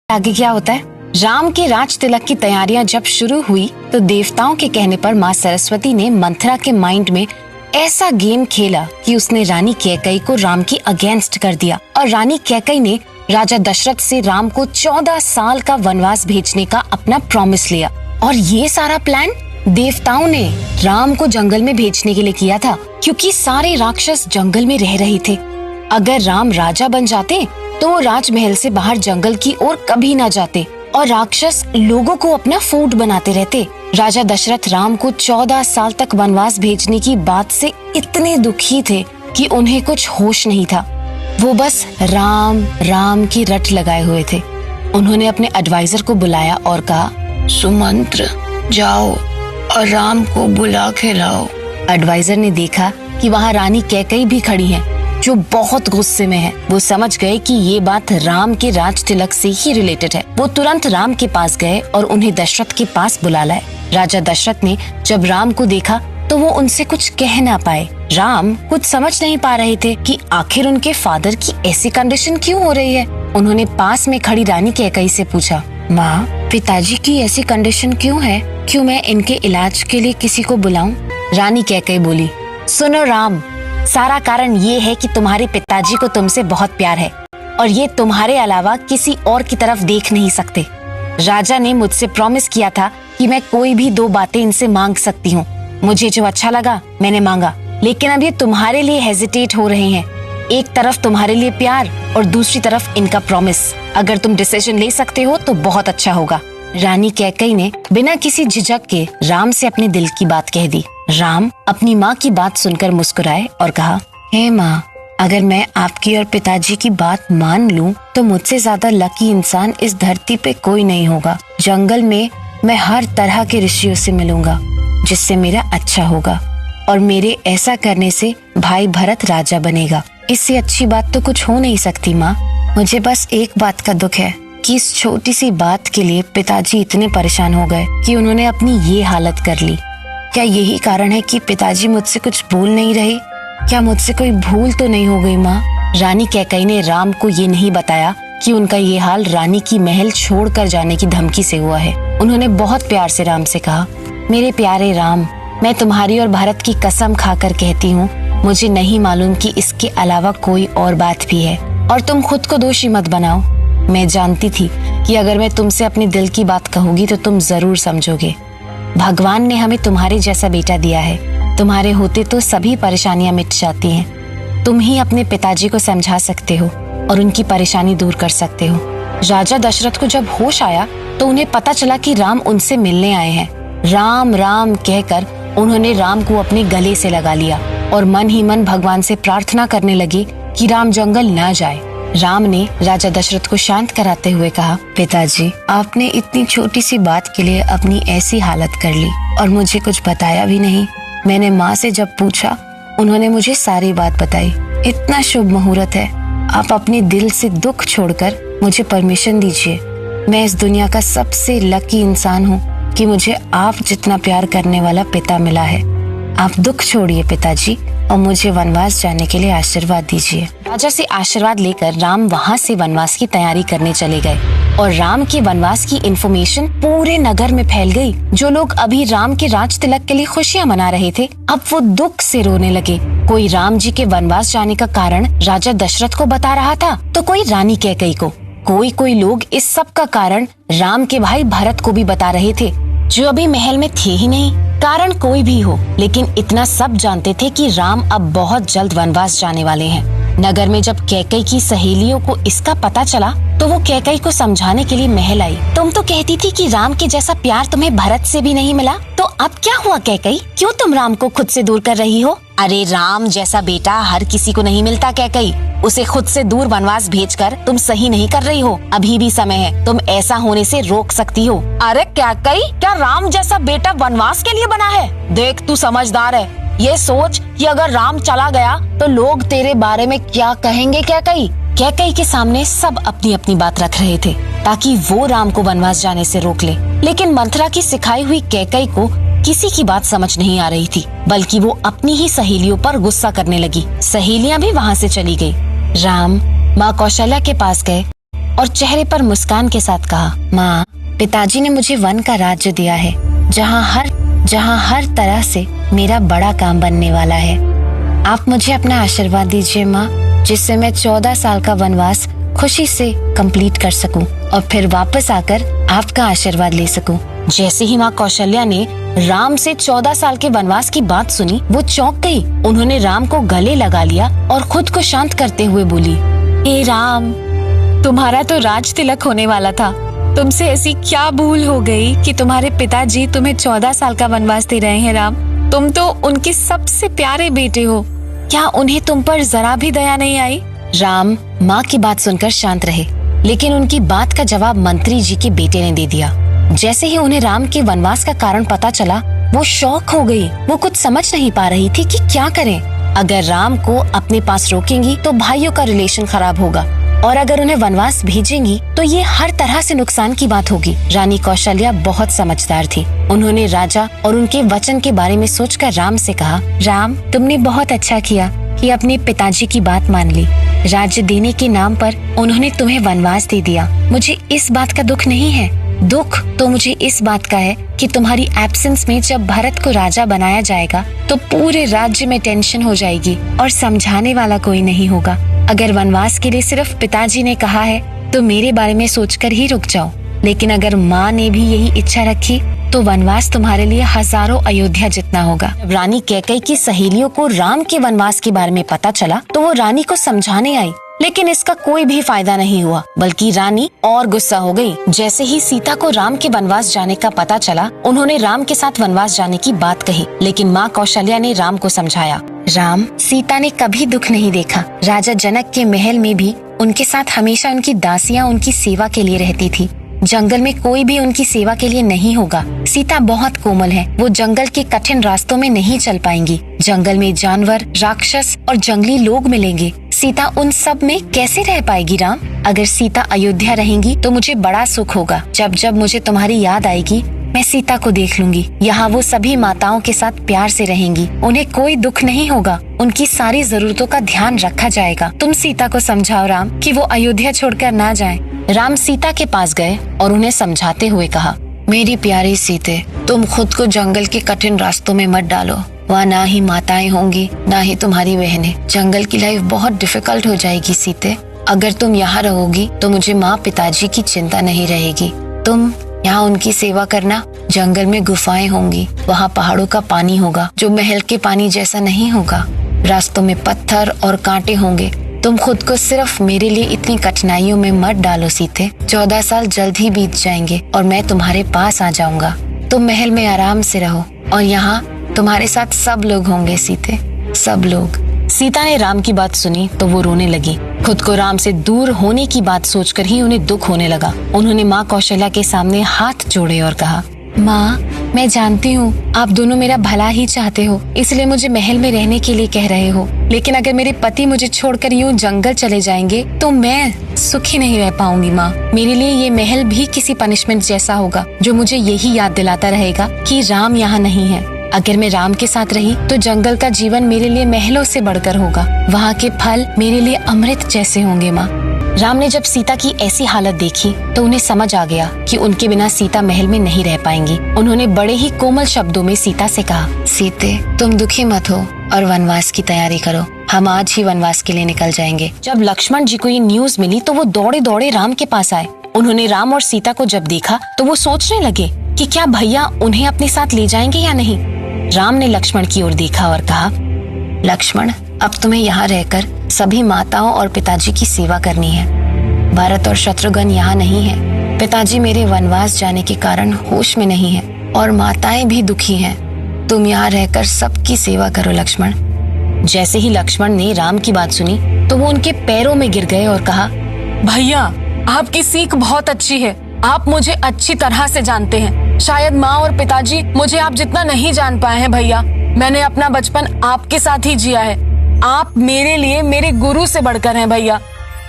आगे क्या होता है? राम के राज तिलक की तैयारियां जब शुरू हुई तो देवताओं के कहने पर माँ सरस्वती ने मंथरा के माइंड में ऐसा गेम खेला कि उसने रानी कैकेयी को राम की अगेंस्ट कर दिया और रानी कैकेयी ने राजा दशरथ से राम को 14 साल का वनवास भेजने का अपना प्रॉमिस लिया। और ये सारा प्लान देवताओं ने राम को जंगल में भेजने के लिए किया था, क्योंकि सारे राक्षस जंगल में रह रहे थे। अगर राम राजा बन जाते तो वो राजमहल से बाहर जंगल की ओर कभी न जाते और राक्षस लोगों को अपना फूड बनाते रहते। राजा दशरथ राम को 14 साल तक वनवास भेजने की बात से इतने दुखी थे कि उन्हें कुछ होश नहीं था। वो बस राम राम की रट लगाए हुए थे। उन्होंने अपने एडवाइजर को बुलाया और कहा, सुमंत्र जाओ और राम को बुला के लाओ। एडवाइजर ने देखा कि वहाँ रानी कैकेयी भी खड़ी हैं, जो बहुत गुस्से में है। वो समझ गए कि ये बात राम के राज तिलक से ही रिलेटेड है। वो तुरंत राम के पास गए और उन्हें दशरथ के पास बुला लाए। राजा दशरथ ने जब राम को देखा तो वो उनसे कुछ कह ना पाए। राम कुछ समझ नहीं पा रहे थे कि आखिर उनके फादर की ऐसी कंडीशन क्यों हो रही है। उन्होंने पास में खड़ी रानी कैकेयी से पूछा, माँ, पिताजी की ऐसी कंडीशन क्यों है? क्यों मैं इनके इलाज के लिए किसी को बुलाऊं? रानी कैकेयी बोली, सुनो राम, सारा कारण ये है कि तुम्हारे पिताजी को तुमसे बहुत प्यार है और ये तुम्हारे अलावा किसी और की तरफ देख नहीं सकते। राजा ने मुझसे प्रॉमिस किया था कि मैं कोई भी 2 बातें इनसे मांग सकती हूँ। मुझे जो अच्छा लगा मैंने मांगा, लेकिन अब ये तुम्हारे लिए हेजिटेट हो रहे हैं। एक तरफ तुम्हारे लिए प्यार और दूसरी तरफ इनका प्रॉमिस। अगर तुम डिसीजन ले सकते हो तो बहुत अच्छा होगा। रानी कैकेयी ने बिना किसी झिझक के राम से अपने दिल की बात कह दी। राम अपनी माँ की बात सुनकर मुस्कुराए और कहा, हे माँ, अगर मैं आपकी और पिताजी की बात मान लूं तो मुझसे ज्यादा लकी इंसान इस धरती पे कोई नहीं होगा। जंगल में मैं हर तरह के ऋषियों से मिलूंगा जिससे मेरा अच्छा होगा और मेरे ऐसा करने से भाई भरत राजा बनेगा। इससे अच्छी बात तो कुछ हो नहीं सकती माँ। मुझे बस एक बात का दुख है कि इस छोटी सी बात के लिए पिताजी इतने परेशान हो गए कि उन्होंने अपनी ये हालत कर ली। क्या यही कारण है कि पिताजी मुझसे कुछ बोल नहीं रहे? क्या मुझसे कोई भूल तो नहीं हो गई माँ? रानी कैकेयी ने राम को ये नहीं बताया कि उनका ये हाल रानी की महल छोड़कर जाने की धमकी से हुआ है। उन्होंने बहुत प्यार से राम से कहा, मेरे प्यारे राम, मैं तुम्हारी और भारत की कसम खाकर कहती हूँ, मुझे नहीं मालूम कि इसके अलावा कोई और बात भी है और तुम खुद को दोषी मत बनाओ। मैं जानती थी कि अगर मैं तुमसे अपने दिल की बात कहूंगी तो तुम जरूर समझोगे। भगवान ने हमें तुम्हारे जैसा बेटा दिया है। तुम्हारे होते तो सभी परेशानियां मिट जाती हैं। तुम ही अपने पिताजी को समझा सकते हो और उनकी परेशानी दूर कर सकते हो। राजा दशरथ को जब होश आया तो उन्हें पता चला कि राम उनसे मिलने आए हैं। राम राम कहकर उन्होंने राम को अपने गले से लगा लिया और मन ही मन भगवान से प्रार्थना करने लगे कि राम जंगल न जाए। राम ने राजा दशरथ को शांत कराते हुए कहा, पिताजी, आपने इतनी छोटी सी बात के लिए अपनी ऐसी हालत कर ली और मुझे कुछ बताया भी नहीं। मैंने माँ से जब पूछा, उन्होंने मुझे सारी बात बताई। इतना शुभ मुहूर्त है, आप अपने दिल से दुख छोड़कर मुझे परमिशन दीजिए। मैं इस दुनिया का सबसे लकी इंसान हूँ कि मुझे आप जितना प्यार करने वाला पिता मिला है। आप दुख छोड़िए पिताजी और मुझे वनवास जाने के लिए आशीर्वाद दीजिए। राजा से आशीर्वाद लेकर राम वहाँ से वनवास की तैयारी करने चले गए और राम के वनवास की इन्फॉर्मेशन पूरे नगर में फैल गई। जो लोग अभी राम के राज तिलक के लिए खुशियाँ मना रहे थे, अब वो दुख से रोने लगे। कोई राम जी के वनवास जाने का कारण राजा दशरथ को बता रहा था तो कोई रानी कैकेयी को। कोई लोग इस सब का कारण राम के भाई भरत को भी बता रहे थे, जो अभी महल में थे ही नहीं। कारण कोई भी हो, लेकिन इतना सब जानते थे कि राम अब बहुत जल्द वनवास जाने वाले हैं। नगर में जब कैकेयी की सहेलियों को इसका पता चला तो वो कैकेयी को समझाने के लिए महल आई। तुम तो कहती थी कि राम के जैसा प्यार तुम्हें भरत से भी नहीं मिला, तो अब क्या हुआ कैकेयी? क्यों तुम राम को खुद से दूर कर रही हो? अरे राम जैसा बेटा हर किसी को नहीं मिलता कैकेयी। उसे खुद से दूर वनवास भेजकर तुम सही नहीं कर रही हो। अभी भी समय है, तुम ऐसा होने से रोक सकती हो। अरे कैकेयी, क्या राम जैसा बेटा वनवास के लिए बना है? देख, तू समझदार है। ये सोच कि अगर राम चला गया तो लोग तेरे बारे में क्या कहेंगे कैकेयी? कैकेयी के सामने सब अपनी अपनी बात रख रहे थे ताकि वो राम को वनवास जाने से रोक ले, लेकिन मंथरा की सिखाई हुई कैकेयी को किसी की बात समझ नहीं आ रही थी, बल्कि वो अपनी ही सहेलियों पर गुस्सा करने लगी। सहेलियां भी वहाँ से चली गई। राम माँ कौशल्या के पास गए और चेहरे पर मुस्कान के साथ कहा, माँ, पिताजी ने मुझे वन का राज्य दिया है, जहाँ हर तरह से मेरा बड़ा काम बनने वाला है। आप मुझे अपना आशीर्वाद दीजिए माँ, जिससे मैं 14 साल का वनवास खुशी से कंप्लीट कर सकूं और फिर वापस आकर आपका आशीर्वाद ले सकूं। जैसे ही माँ कौशल्या ने राम से 14 साल के वनवास की बात सुनी, वो चौंक गई। उन्होंने राम को गले लगा लिया और खुद को शांत करते हुए बोली, हे राम, तुम्हारा तो राज तिलक होने वाला था। तुमसे ऐसी क्या भूल हो गई कि तुम्हारे पिताजी तुम्हें 14 साल का वनवास दे रहे हैं? राम, तुम तो उनके सबसे प्यारे बेटे हो, क्या उन्हें तुम पर जरा भी दया नहीं आई? राम माँ की बात सुनकर शांत रहे, लेकिन उनकी बात का जवाब मंत्री जी के बेटे ने दे दिया। जैसे ही उन्हें राम के वनवास का कारण पता चला, वो शॉक हो गई। वो कुछ समझ नहीं पा रही थी कि क्या करें। अगर राम को अपने पास रोकेंगी तो भाइयों का रिलेशन खराब होगा, और अगर उन्हें वनवास भेजेंगी तो ये हर तरह से नुकसान की बात होगी। रानी कौशल्या बहुत समझदार थी। उन्होंने राजा और उनके वचन के बारे में सोचकर राम से कहा, राम, तुमने बहुत अच्छा किया कि अपने पिताजी की बात मान ली। राज्य देने के नाम पर उन्होंने तुम्हें वनवास दे दिया। मुझे इस बात का दुख नहीं है। दुख तो मुझे इस बात का है कि तुम्हारी एब्सेंस में जब भरत को राजा बनाया जाएगा तो पूरे राज्य में टेंशन हो जाएगी और समझाने वाला कोई नहीं होगा। अगर वनवास के लिए सिर्फ पिताजी ने कहा है तो मेरे बारे में सोचकर ही रुक जाओ, लेकिन अगर माँ ने भी यही इच्छा रखी तो वनवास तुम्हारे लिए हजारों अयोध्या जितना होगा। जब रानी कैकेयी की सहेलियों को राम के वनवास के बारे में पता चला तो वो रानी को समझाने आई, लेकिन इसका कोई भी फायदा नहीं हुआ, बल्कि रानी और गुस्सा हो गई। जैसे ही सीता को राम के वनवास जाने का पता चला, उन्होंने राम के साथ वनवास जाने की बात कही, लेकिन माँ कौशल्या ने राम को समझाया, राम, सीता ने कभी दुख नहीं देखा। राजा जनक के महल में भी उनके साथ हमेशा उनकी दासियां उनकी सेवा के लिए रहती थी। जंगल में कोई भी उनकी सेवा के लिए नहीं होगा। सीता बहुत कोमल है, वो जंगल के कठिन रास्तों में नहीं चल पाएंगी। जंगल में जानवर, राक्षस और जंगली लोग मिलेंगे। सीता उन सब में कैसे रह पाएगी? राम, अगर सीता अयोध्या रहेंगी तो मुझे बड़ा सुख होगा। जब जब मुझे तुम्हारी याद आएगी, मैं सीता को देख लूंगी। यहाँ वो सभी माताओं के साथ प्यार से रहेंगी, उन्हें कोई दुख नहीं होगा, उनकी सारी जरूरतों का ध्यान रखा जाएगा। तुम सीता को समझाओ राम कि वो अयोध्या छोड़कर ना जाएं। राम सीता के पास गए और उन्हें समझाते हुए कहा, मेरी प्यारी सीते, तुम खुद को जंगल के कठिन रास्तों में मत डालो। वहाँ ना ही माताएं होंगी, ना ही तुम्हारी बहनें। जंगल की लाइफ बहुत डिफिकल्ट हो जाएगी सीते। अगर तुम यहाँ रहोगी तो मुझे माँ पिताजी की चिंता नहीं रहेगी। तुम यहाँ उनकी सेवा करना। जंगल में गुफाएं होंगी, वहाँ पहाड़ों का पानी होगा जो महल के पानी जैसा नहीं होगा। रास्तों में पत्थर और कांटे होंगे। तुम खुद को सिर्फ मेरे लिए इतनी कठिनाइयों में मत डालो सीते। 14 साल जल्द ही बीत जाएंगे और मैं तुम्हारे पास आ जाऊंगा। तुम महल में आराम से रहो और यहाँ तुम्हारे साथ सब लोग होंगे सीते, सब लोग। सीता ने राम की बात सुनी तो वो रोने लगी। खुद को राम से दूर होने की बात सोचकर ही उन्हें दुख होने लगा। उन्होंने माँ कौशल्या के सामने हाथ जोड़े और कहा, माँ, मैं जानती हूँ आप दोनों मेरा भला ही चाहते हो, इसलिए मुझे महल में रहने के लिए कह रहे हो, लेकिन अगर मेरे पति मुझे छोड़कर यूँ जंगल चले जाएंगे तो मैं सुखी नहीं रह पाऊंगी। माँ, मेरे लिए ये महल भी किसी पनिशमेंट जैसा होगा जो मुझे यही याद दिलाता रहेगा कि राम यहाँ नहीं है। अगर मैं राम के साथ रही तो जंगल का जीवन मेरे लिए महलों से बढ़कर होगा। वहाँ के फल मेरे लिए अमृत जैसे होंगे। माँ, राम ने जब सीता की ऐसी हालत देखी तो उन्हें समझ आ गया कि उनके बिना सीता महल में नहीं रह पाएंगी। उन्होंने बड़े ही कोमल शब्दों में सीता से कहा, सीते, तुम दुखी मत हो और वनवास की तैयारी करो। हम आज ही वनवास के लिए निकल जाएंगे। जब लक्ष्मण जी को ये न्यूज मिली तो वो दौड़े दौड़े राम के पास आए। उन्होंने राम और सीता को जब देखा तो वो सोचने लगे कि क्या भैया उन्हें अपने साथ ले जाएंगे या नहीं। राम ने लक्ष्मण की ओर देखा और कहा, लक्ष्मण, अब तुम्हें यहाँ रहकर सभी माताओं और पिताजी की सेवा करनी है। भरत और शत्रुघ्न यहाँ नहीं है। पिताजी मेरे वनवास जाने के कारण होश में नहीं है और माताएं भी दुखी हैं। तुम यहाँ रहकर सबकी सेवा करो लक्ष्मण। जैसे ही लक्ष्मण ने राम की बात सुनी तो वो उनके पैरों में गिर गए और कहा, भैया, आपकी सीख बहुत अच्छी है। आप मुझे अच्छी तरह से जानते हैं। शायद माँ और पिताजी मुझे आप जितना नहीं जान पाए हैं भैया। मैंने अपना बचपन आपके साथ ही जिया है। आप मेरे लिए मेरे गुरु से बढ़कर हैं भैया।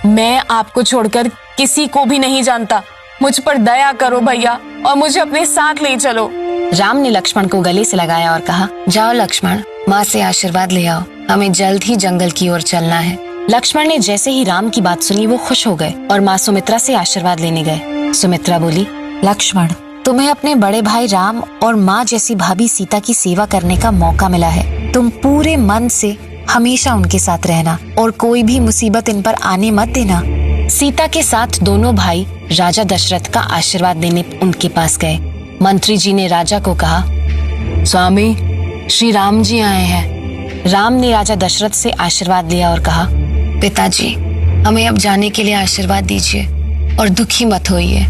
मैं आपको छोड़कर किसी को भी नहीं जानता। मुझ पर दया करो भैया और मुझे अपने साथ ले चलो। राम ने लक्ष्मण को गले से लगाया और कहा, जाओ लक्ष्मण, माँ से आशीर्वाद ले आओ। हमें जल्द ही जंगल की ओर चलना है। लक्ष्मण ने जैसे ही राम की बात सुनी वो खुश हो गए और माँ सुमित्रा से आशीर्वाद लेने गए। सुमित्रा बोली, लक्ष्मण, तुम्हें अपने बड़े भाई राम और माँ जैसी भाभी सीता की सेवा करने का मौका मिला है। तुम पूरे मन से हमेशा उनके साथ रहना और कोई भी मुसीबत इन पर आने मत देना। सीता के साथ दोनों भाई राजा दशरथ का आशीर्वाद देने उनके पास गए। मंत्री जी ने राजा को कहा, स्वामी, श्री राम जी आए हैं। राम ने राजा दशरथ से आशीर्वाद लिया और कहा, पिताजी, हमें अब जाने के लिए आशीर्वाद दीजिए और दुखी मत होइए।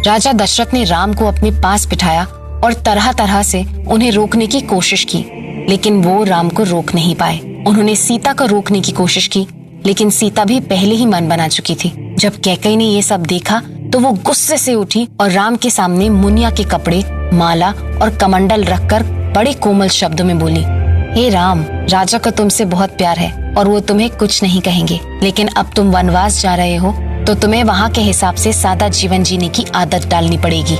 राजा दशरथ ने राम को अपने पास बिठाया और तरह तरह से उन्हें रोकने की कोशिश की, लेकिन वो राम को रोक नहीं पाए। उन्होंने सीता को रोकने की कोशिश की, लेकिन सीता भी पहले ही मन बना चुकी थी। जब कैकेयी ने ये सब देखा तो वो गुस्से से उठी और राम के सामने मुनिया के कपड़े, माला और कमंडल रखकर बड़े कोमल शब्दों में बोली, हे राम, राजा को तुमसे बहुत प्यार है और वो तुम्हें कुछ नहीं कहेंगे, लेकिन अब तुम वनवास जा रहे हो तो तुम्हें वहाँ के हिसाब से सादा जीवन जीने की आदत डालनी पड़ेगी।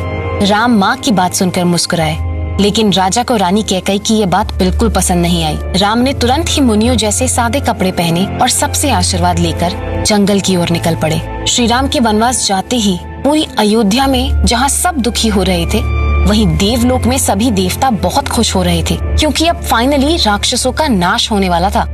राम माँ की बात सुनकर मुस्कुराए, लेकिन राजा को रानी कैकेयी की ये बात बिल्कुल पसंद नहीं आई। राम ने तुरंत ही मुनियों जैसे सादे कपड़े पहने और सबसे आशीर्वाद लेकर जंगल की ओर निकल पड़े। श्री राम के वनवास जाते ही पूरी अयोध्या में जहाँ सब दुखी हो रहे थे, वहीं देवलोक में सभी देवता बहुत खुश हो रहे थे, क्योंकि अब फाइनली राक्षसों का नाश होने वाला था।